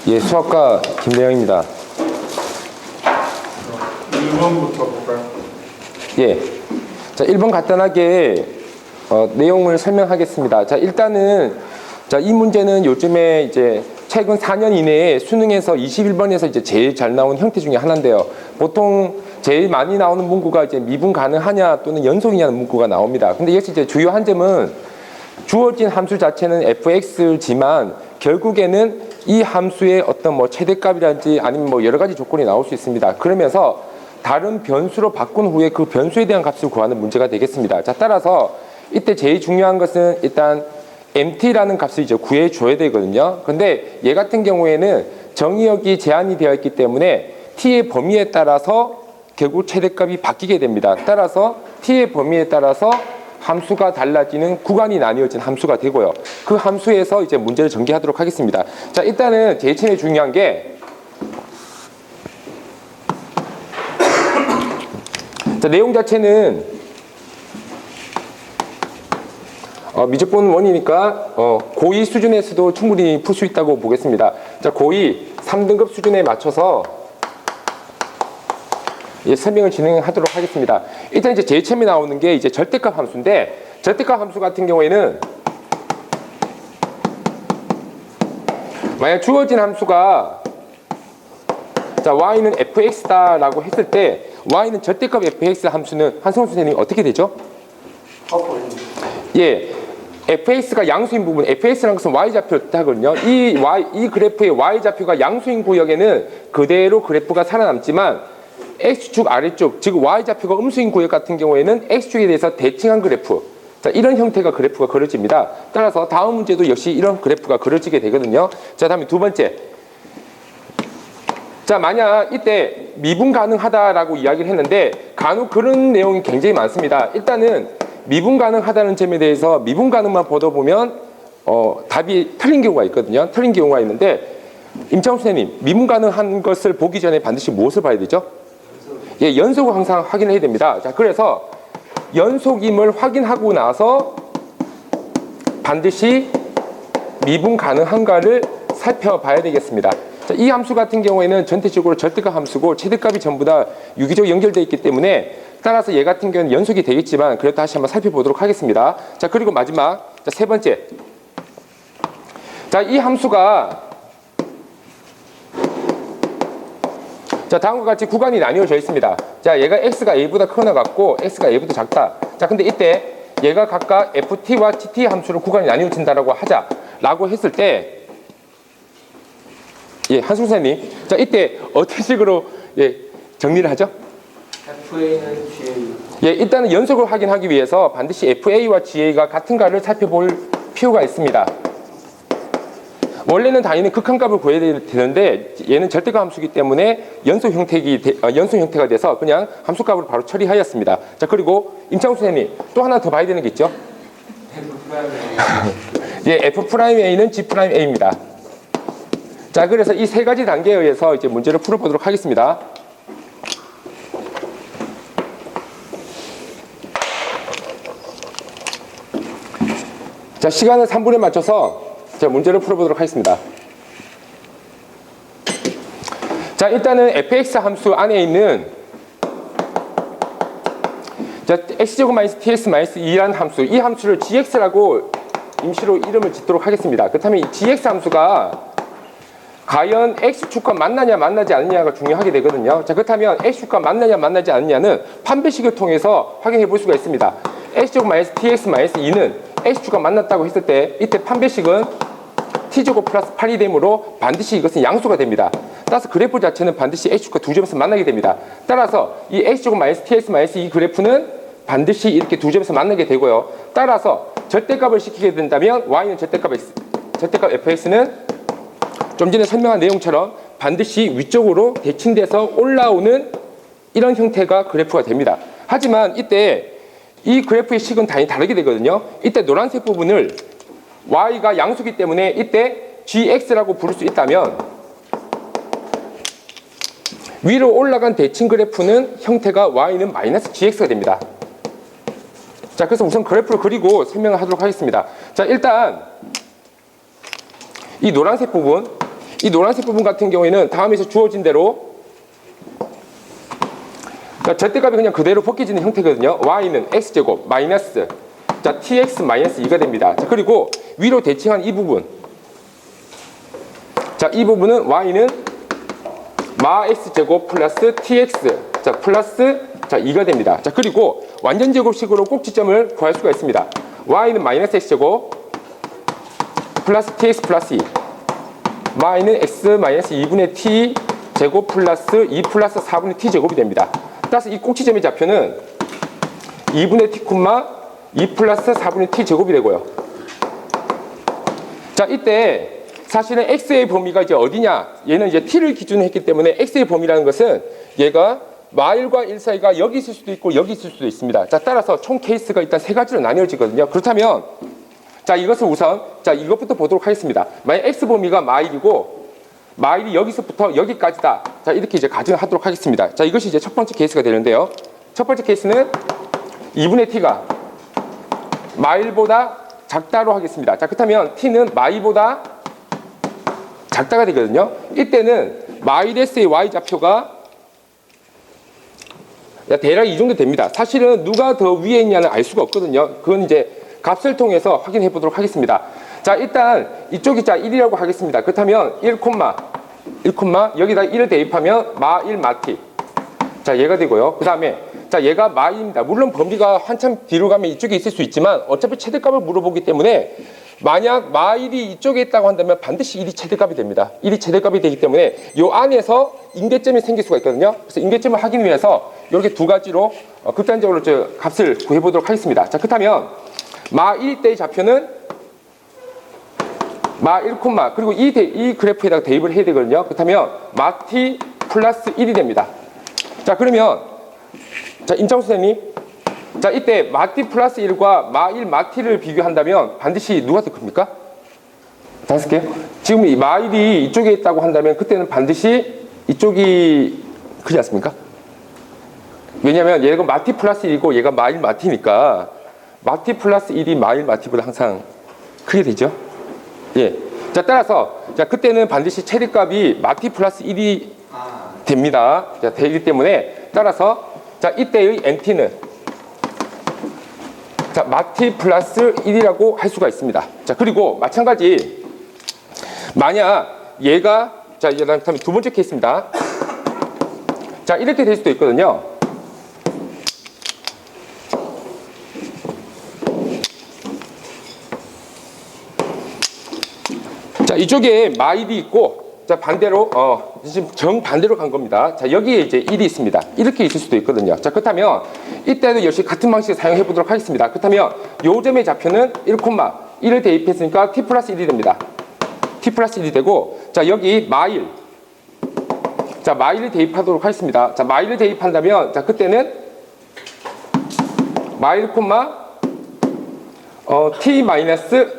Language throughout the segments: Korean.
예, 수학과 김대영입니다. 1번부터 볼까요? 예. 자, 1번 간단하게 내용을 설명하겠습니다. 자, 일단은 이 문제는 요즘에 이제 최근 4년 이내에 수능에서 21번에서 이제 제일 잘 나온 형태 중에 하나인데요. 보통 제일 많이 나오는 문구가 이제 미분 가능하냐 또는 연속이냐는 문구가 나옵니다. 근데 역시 이제 주요 한 점은 주어진 함수 자체는 fx지만 결국에는 이 함수의 어떤 뭐 최대값이라든지 아니면 뭐 여러 가지 조건이 나올 수 있습니다. 그러면서 다른 변수로 바꾼 후에 그 변수에 대한 값을 구하는 문제가 되겠습니다. 자, 따라서 이때 제일 중요한 것은 일단 mt라는 값을 이제 구해줘야 되거든요. 근데 얘 같은 경우에는 정의역이 제한이 되어 있기 때문에 t의 범위에 따라서 결국 최대값이 바뀌게 됩니다. 따라서 t의 범위에 따라서 함수가 달라지는 구간이 나뉘어진 함수가 되고요. 그 함수에서 이제 문제를 전개하도록 하겠습니다. 자, 일단은 제일 처음에 중요한 게 자, 내용 자체는 미적분 원이니까 고2 수준에서도 충분히 풀 수 있다고 보겠습니다. 자, 고2 3등급 수준에 맞춰서 설명을 진행하도록 하겠습니다. 일단 이제 제일 처음에 나오는 게 이제 절대값 함수인데, 절대값 함수 같은 경우에는 만약 주어진 함수가 자, y는 fx다라고 했을 때 y는 절대값 fx 함수는 한성훈 선생님이 어떻게 되죠? 예, fx가 양수인 부분, fx라는 것은 y좌표를 뜻하거든요. 이 그래프의 y좌표가 양수인 구역에는 그대로 그래프가 살아남지만 x축 아래쪽, 즉 y좌표가 음수인 구역 같은 경우에는 x축에 대해서 대칭한 그래프, 자, 이런 형태가 그래프가 그려집니다. 따라서 다음 문제도 역시 이런 그래프가 그려지게 되거든요. 자, 다음에 두 번째. 자, 만약 이때 미분 가능하다라고 이야기를 했는데 간혹 그런 내용이 굉장히 많습니다. 일단은 미분 가능하다는 점에 대해서 미분 가능만 보다 보면 답이 틀린 경우가 있거든요. 틀린 경우가 있는데 임창훈 선생님, 미분 가능한 것을 보기 전에 반드시 무엇을 봐야 되죠? 예, 연속을 항상 확인을 해야 됩니다. 자, 그래서 연속임을 확인하고 나서 반드시 미분 가능한가를 살펴봐야 되겠습니다. 자, 이 함수 같은 경우에는 전체적으로 절대값 함수고 최대값이 전부 다 유기적으로 연결되어 있기 때문에 따라서 얘 같은 경우는 연속이 되겠지만 그래도 다시 한번 살펴보도록 하겠습니다. 자, 그리고 마지막, 자, 세 번째. 자, 이 함수가 자, 다음과 같이 구간이 나뉘어져 있습니다. 자, 얘가 x가 a보다 크거나 같고 x가 a보다 작다. 자, 근데 이때 얘가 각각 ft와 tt 함수로 구간이 나뉘어진다라고 하자라고 했을 때 예, 한승 선생님, 자, 이때 어떤 식으로 정리를 하죠? FA는 GA. 예, 일단은 연속을 확인하기 위해서 반드시 FA와 GA가 같은가를 살펴볼 필요가 있습니다. 원래는 당연히 극한값을 구해야 되는데 얘는 절대값 함수이기 때문에 연속 형태가 돼서 그냥 함수값으로 바로 처리하였습니다. 자, 그리고 임창훈 선생님, 또 하나 더 봐야 되는 게 있죠? 예, F'A는 G'A입니다. 자, 그래서 이 세 가지 단계에 의해서 이제 문제를 풀어보도록 하겠습니다. 자, 시간은 3분에 맞춰서 자, 문제를 풀어보도록 하겠습니다. 자, 일단은 fx 함수 안에 있는 자, x제곱 마이너스 tx 마이너스 2라는 함수, 이 함수를 gx라고 임시로 이름을 짓도록 하겠습니다. 그렇다면 이 gx 함수가 과연 x축과 만나냐 만나지 않느냐가 중요하게 되거든요. 자, 그렇다면 x축과 만나냐 만나지 않느냐는 판별식을 통해서 확인해 볼 수가 있습니다. x제곱 마이너스 tx 마이너스 2는 x축과 만났다고 했을 때 이때 판별식은 t제곱 플러스 8이 되므로 반드시 이것은 양수가 됩니다. 따라서 그래프 자체는 반드시 x축과 두 점에서 만나게 됩니다. 따라서 이 x제곱 마이너스 tx 마이너스 이 그래프는 반드시 이렇게 두 점에서 만나게 되고요. 따라서 절대값을 시키게 된다면 y는 절대값 fx는 좀 전에 설명한 내용처럼 반드시 위쪽으로 대칭돼서 올라오는 이런 형태가 그래프가 됩니다. 하지만 이때 이 그래프의 식은 당연히 다르게 되거든요. 이때 노란색 부분을 y가 양수기 때문에 이때 gx라고 부를 수 있다면 위로 올라간 대칭 그래프는 형태가 y는 마이너스 gx가 됩니다. 자, 그래서 우선 그래프를 그리고 설명을 하도록 하겠습니다. 자, 일단 이 노란색 부분, 이 노란색 부분 같은 경우에는 다음에서 주어진 대로 자, 절대값이 그냥 그대로 벗겨지는 형태거든요. y는 x제곱 마이너스 자, tx 마이너스 2가 됩니다. 자, 그리고 위로 대칭한 이 부분. 자, 이 부분은 y는 마 x제곱 플러스 tx 자, 플러스 자, 2가 됩니다. 자, 그리고 완전 제곱식으로 꼭지점을 구할 수가 있습니다. y는 마이너스 x제곱 플러스 tx 플러스 2 y는 x 마이너스 2분의 t 제곱 플러스 2 플러스 4분의 t 제곱이 됩니다. 따라서 이 꼭지점의 좌표는 2분의 t, 2 플러스 4분의 t 제곱이 되고요. 자, 이때 사실은 x의 범위가 이제 어디냐? 얘는 이제 t를 기준으로 했기 때문에 x의 범위라는 것은 얘가 마일과 1 사이가 여기 있을 수도 있고 여기 있을 수도 있습니다. 자, 따라서 총 케이스가 일단 세 가지로 나뉘어지거든요. 그렇다면 자, 이것을 우선 자, 이것부터 보도록 하겠습니다. 만약 x 범위가 마일이고 마일이 여기서부터 여기까지다. 자, 이렇게 이제 가정하도록 하겠습니다. 자, 이것이 이제 첫 번째 케이스가 되는데요. 첫 번째 케이스는 2분의 t가 마일보다 작다로 하겠습니다. 자, 그렇다면 t는 마일보다 작다가 되거든요. 이때는 마이너스의 y 좌표가 대략 이 정도 됩니다. 사실은 누가 더 위에 있냐는 알 수가 없거든요. 그건 이제 값을 통해서 확인해 보도록 하겠습니다. 자, 일단 이쪽이 자 1이라고 하겠습니다. 그렇다면 1, 여기다 1을 대입하면 마 1, 마 t. 자, 얘가 되고요. 그 다음에 자, 얘가 마입니다. 물론 범위가 한참 뒤로 가면 이쪽에 있을 수 있지만 어차피 최대값을 물어보기 때문에 만약 마일이 이쪽에 있다고 한다면 반드시 1이 최대값이 됩니다. 1이 최대값이 되기 때문에 이 안에서 임계점이 생길 수가 있거든요. 그래서 임계점을 하기 위해서 이렇게 두 가지로 극단적으로 저 값을 구해보도록 하겠습니다. 자, 그렇다면 마 1일 때의 좌표는 마 1, 그리고 이 그래프에다가 대입을 해야 되거든요. 그렇다면 마 t 플러스 1이 됩니다. 자, 그러면 자, 임창수 선생님, 자, 이때 마 t 플러스 1과 마 1, 마 t를 비교한다면 반드시 누가 더 큽니까? 다섯 개요? 지금 이 마 1이 이쪽에 있다고 한다면 그때는 반드시 이쪽이 크지 않습니까? 왜냐하면 얘가 마 t 플러스 1이고 얘가 마 1, 마 t니까 마 t 플러스 1이 마 1, 마 t보다 항상 크게 되죠? 예. 자, 따라서 자, 그때는 반드시 최대값이 마 t 플러스 1이 됩니다. 자, 되기 때문에 따라서 자, 이때의 nt는 자, 마 t 플러스 1이라고 할 수가 있습니다. 자, 그리고 마찬가지 만약 얘가 자, 이제 다음에 두 번째 케이스입니다. 자, 이렇게 될 수도 있거든요. 자, 이쪽에 마일이 있고 자, 반대로 지금 정반대로 간 겁니다. 자, 여기에 이제 1이 있습니다. 이렇게 있을 수도 있거든요. 자, 그렇다면 이때도 역시 같은 방식을 사용해 보도록 하겠습니다. 그렇다면 요 점의 좌표는 1을 대입했으니까 t 플러스 1이 됩니다. t 플러스 1이 되고 자, 여기 마일 자, 마일을 대입하도록 하겠습니다. 자, 마일을 대입한다면 자, 그때는 마일, t 마이너스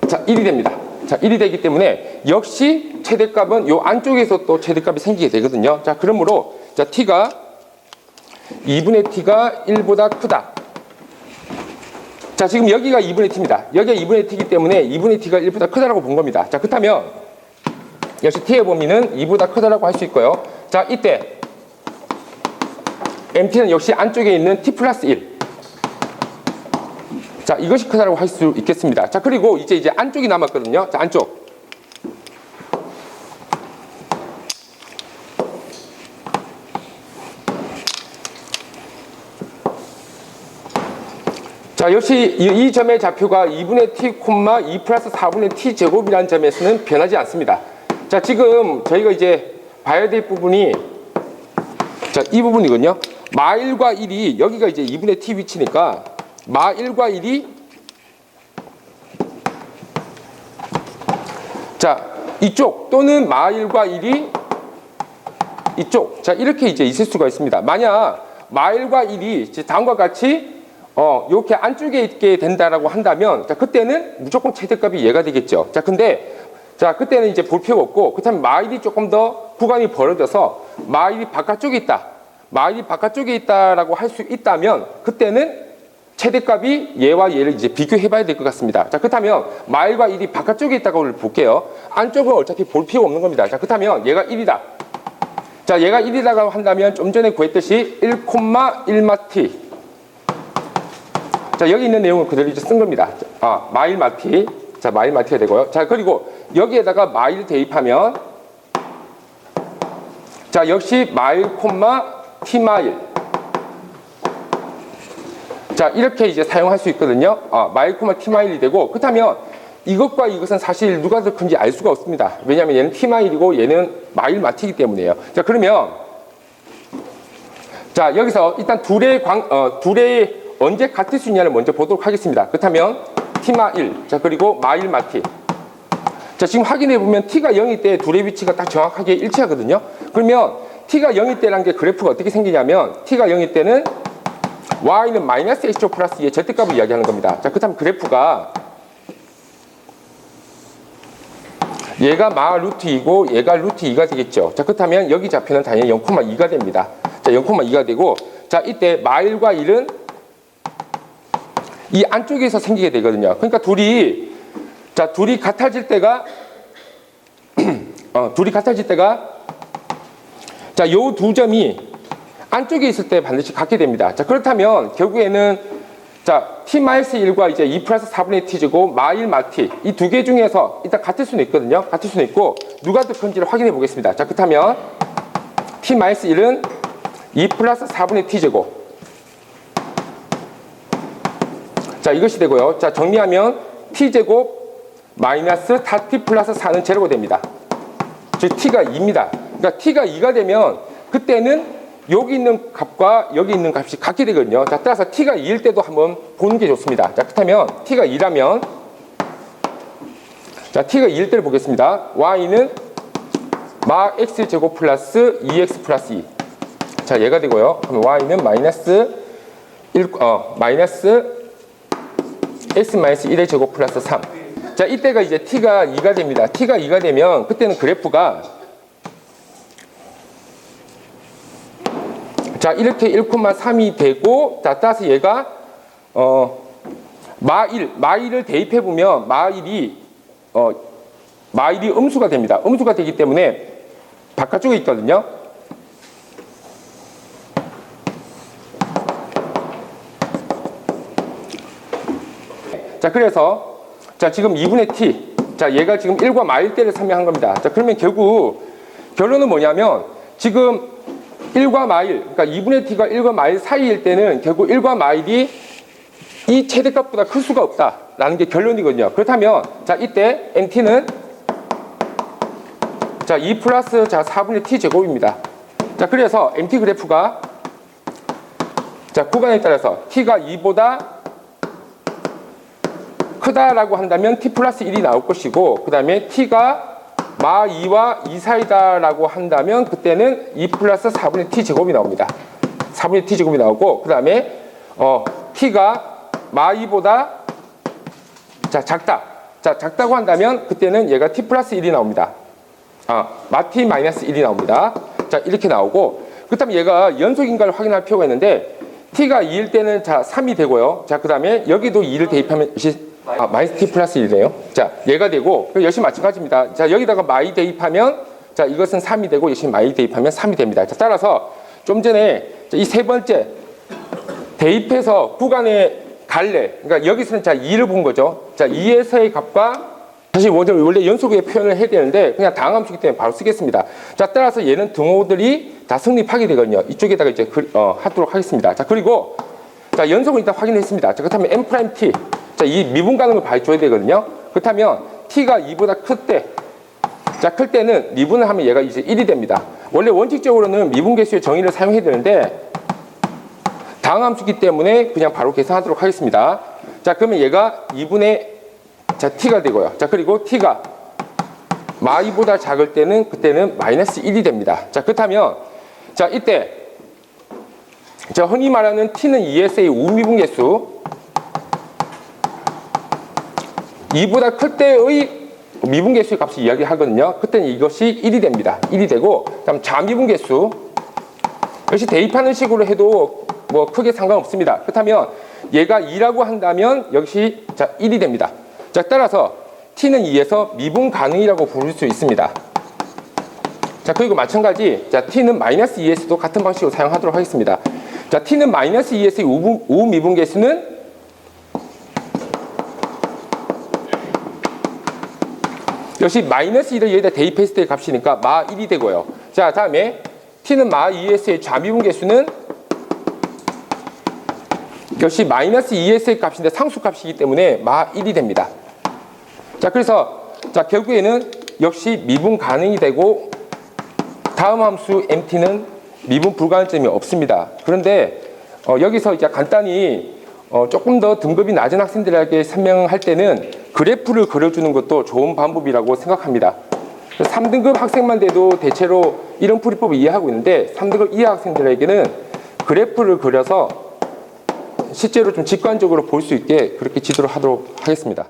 자, 1이 됩니다. 자, 1이 되기 때문에 역시 최대값은 요 안쪽에서 또 최대값이 생기게 되거든요. 자, 그러므로 자, t가 2분의 t가 1보다 크다. 자, 지금 여기가 2분의 t입니다. 여기가 2분의 t이기 때문에 2분의 t가 1보다 크다라고 본 겁니다. 자, 그렇다면 역시 t의 범위는 2보다 크다라고 할 수 있고요. 자, 이때 mt는 역시 안쪽에 있는 t 플러스 1. 자, 이것이 크다라고 할 수 있겠습니다. 자, 그리고 이제 안쪽이 남았거든요. 자, 안쪽. 자, 역시 이 점의 좌표가 2분의 t, 2 플러스 4분의 t 제곱이라는 점에서는 변하지 않습니다. 자, 지금 저희가 이제 봐야 될 부분이 자, 이 부분이거든요. 마 1과 1이 여기가 이제 2분의 t 위치니까 마 1과 1이 자, 이쪽 또는 마 1과 1이 이쪽. 자, 이렇게 이제 있을 수가 있습니다. 만약 마 1과 1이 다음과 같이 이렇게 안쪽에 있게 된다라고 한다면 자, 그때는 무조건 최대값이 얘가 되겠죠. 자, 근데 자, 그때는 이제 볼 필요가 없고 그렇다면 마 1이 조금 더 구간이 벌어져서 마 1이 바깥쪽에 있다. 마 1이 바깥쪽에 있다라고 할 수 있다면 그때는 최대값이 얘와 얘를 이제 비교해 봐야 될 것 같습니다. 자, 그렇다면 마일과 1이 바깥쪽에 있다고 볼게요. 안쪽은 어차피 볼 필요가 없는 겁니다. 자, 그렇다면 얘가 1이다. 자, 얘가 1이라고 한다면 좀 전에 구했듯이 1,1마티. 자, 여기 있는 내용을 그대로 이제 쓴 겁니다. 마일 마티. 자, 마일 마티가 되고요. 자, 그리고 여기에다가 마일 대입하면 자, 역시 마일, T마일. 자, 이렇게 이제 사용할 수 있거든요. 마일, T마일이 되고, 그렇다면 이것과 이것은 사실 누가 더 큰지 알 수가 없습니다. 왜냐하면 얘는 T마일이고 얘는 마일 마티이기 때문에요. 자, 그러면 자, 여기서 일단 둘의 언제 같을 수 있냐를 먼저 보도록 하겠습니다. 그렇다면 T마일, 자, 그리고 마일 마티. 자, 지금 확인해 보면 T가 0일 때 둘의 위치가 딱 정확하게 일치하거든요. 그러면 T가 0일 때라는 게 그래프가 어떻게 생기냐면 T가 0일 때는 Y는 마이너스 H 플러스 2의 절대값을 이야기하는 겁니다. 자, 그렇다면 그래프가 얘가 마 루트 2고 얘가 루트 2가 되겠죠. 자, 그렇다면 여기 좌표는 당연히 0,2가 됩니다. 자, 0,2가 되고, 자, 이때 마일과 1은 이 안쪽에서 생기게 되거든요. 그러니까 둘이 같아질 때가 자, 요 두 점이 안쪽에 있을 때 반드시 같게 됩니다. 자, 그렇다면 결국에는 자, T-1과 이제 2 플러스 4분의 T제고 마일 마티 이 두 개 중에서 일단 같을 수는 있거든요. 같을 수는 있고 누가 더 큰지를 확인해 보겠습니다. 자, 그렇다면 T-1은 2 플러스 4분의 T제곱. 자, 이것이 되고요. 자, 정리하면 T제곱 마이너스 4T 플러스 4는 제로가 됩니다. 즉 T가 2입니다. 그러니까 T가 2가 되면 그때는 여기 있는 값과 여기 있는 값이 같게 되거든요. 자, 따라서 T가 2일 때도 한번 보는 게 좋습니다. 자, 그렇다면 T가 2라면 자, T가 2일 때를 보겠습니다. Y는 마 X제곱 플러스 2X 플러스 2. 자, 얘가 되고요. 그러면 Y는 마이너스 X 마이너스 1의 제곱 플러스 3. 자, 이때가 이제 T가 2가 됩니다. T가 2가 되면 그때는 그래프가 자, 이렇게 1,3이 되고, 자, 따라서 얘가 마일을 대입해 보면 마일이 음수가 됩니다. 음수가 되기 때문에 바깥쪽에 있거든요. 자, 그래서 자, 지금 2분의 T. 자, 얘가 지금 1과 마일 때를 설명한 겁니다. 자, 그러면 결국 결론은 뭐냐면 지금 1과 마일, 그러니까 2분의 T가 1과 마일 사이일 때는 결국 1과 마일이 이 최대값보다 클 수가 없다라는 게 결론이거든요. 그렇다면 자, 이때 MT는 자, 2 플러스 자, 4분의 T 제곱입니다. 자, 그래서 MT 그래프가 자, 구간에 따라서 T가 2보다 크다라고 한다면 T 플러스 1이 나올 것이고, 그 다음에 T가 마 2와 2 사이다라고 한다면 그때는 2 플러스 4분의 T 제곱이 나옵니다. 4분의 T 제곱이 나오고, 그 다음에 T가 마 2보다 자, 작다. 자, 작다고 한다면 그때는 얘가 T 플러스 1이 나옵니다. 마 T 마이너스 1이 나옵니다. 자, 이렇게 나오고, 그렇다면 얘가 연속인가를 확인할 필요가 있는데 T가 2일 때는 자, 3이 되고요. 자, 그 다음에 여기도 2를 대입하면 마이너스 T 플러스 1이네요. 자, 얘가 되고, 역시 마찬가지입니다. 자, 여기다가 마이 대입하면, 자, 이것은 3이 되고, 역시 마이 대입하면 3이 됩니다. 자, 따라서 좀 전에 이 세 번째 대입해서 구간의 갈래, 그러니까 여기서는 자, 2를 본 거죠. 자, 2에서의 값과 사실 원래 연속의 표현을 해야 되는데 그냥 다항함수기 때문에 바로 쓰겠습니다. 자, 따라서 얘는 등호들이 다 성립하게 되거든요. 이쪽에다가 이제 하도록 하겠습니다. 자, 그리고 자, 연속은 일단 확인했습니다. 자, 그렇다면 M'T. 자, 이 미분 가능을 봐줘야 되거든요. 그렇다면 T가 2보다 클 때, 자, 클 때는 미분을 하면 얘가 이제 1이 됩니다. 원래 원칙적으로는 미분 계수의 정의를 사용해야 되는데 다항함수기 때문에 그냥 바로 계산하도록 하겠습니다. 자, 그러면 얘가 2분의 자, T가 되고요. 자, 그리고 T가 마 2보다 작을 때는 그때는 마이너스 1이 됩니다. 자, 그렇다면 자, 이때 자, 흔히 말하는 T는 2S의 우미분 계수 2보다 클 때의 미분 계수의 값을 이야기하거든요. 그때는 이것이 1이 됩니다. 1이 되고, 그다음 자미분 계수 역시 대입하는 식으로 해도 뭐 크게 상관없습니다. 그렇다면 얘가 2라고 한다면 역시 자 1이 됩니다. 자, 따라서 t는 2에서 미분 가능이라고 부를 수 있습니다. 자, 그리고 마찬가지 자 t는 마이너스 2에서도 같은 방식으로 사용하도록 하겠습니다. 자, t는 마이너스 2에서의 우미분 계수는 역시 마이너스 1을 여기다 대입했을 때 값이니까 마 1이 되고요. 자, 다음에 t는 마 2s의 좌미분 계수는 역시 마이너스 2s의 값인데 상수값이기 때문에 마 1이 됩니다. 자, 그래서 자 결국에는 역시 미분 가능이 되고 다음 함수 mt는 미분 불가능점이 없습니다. 그런데 여기서 이제 간단히 조금 더 등급이 낮은 학생들에게 설명할 때는 그래프를 그려주는 것도 좋은 방법이라고 생각합니다. 3등급 학생만 돼도 대체로 이런 풀이법을 이해하고 있는데 3등급 이하 학생들에게는 그래프를 그려서 실제로 좀 직관적으로 볼 수 있게 그렇게 지도를 하도록 하겠습니다.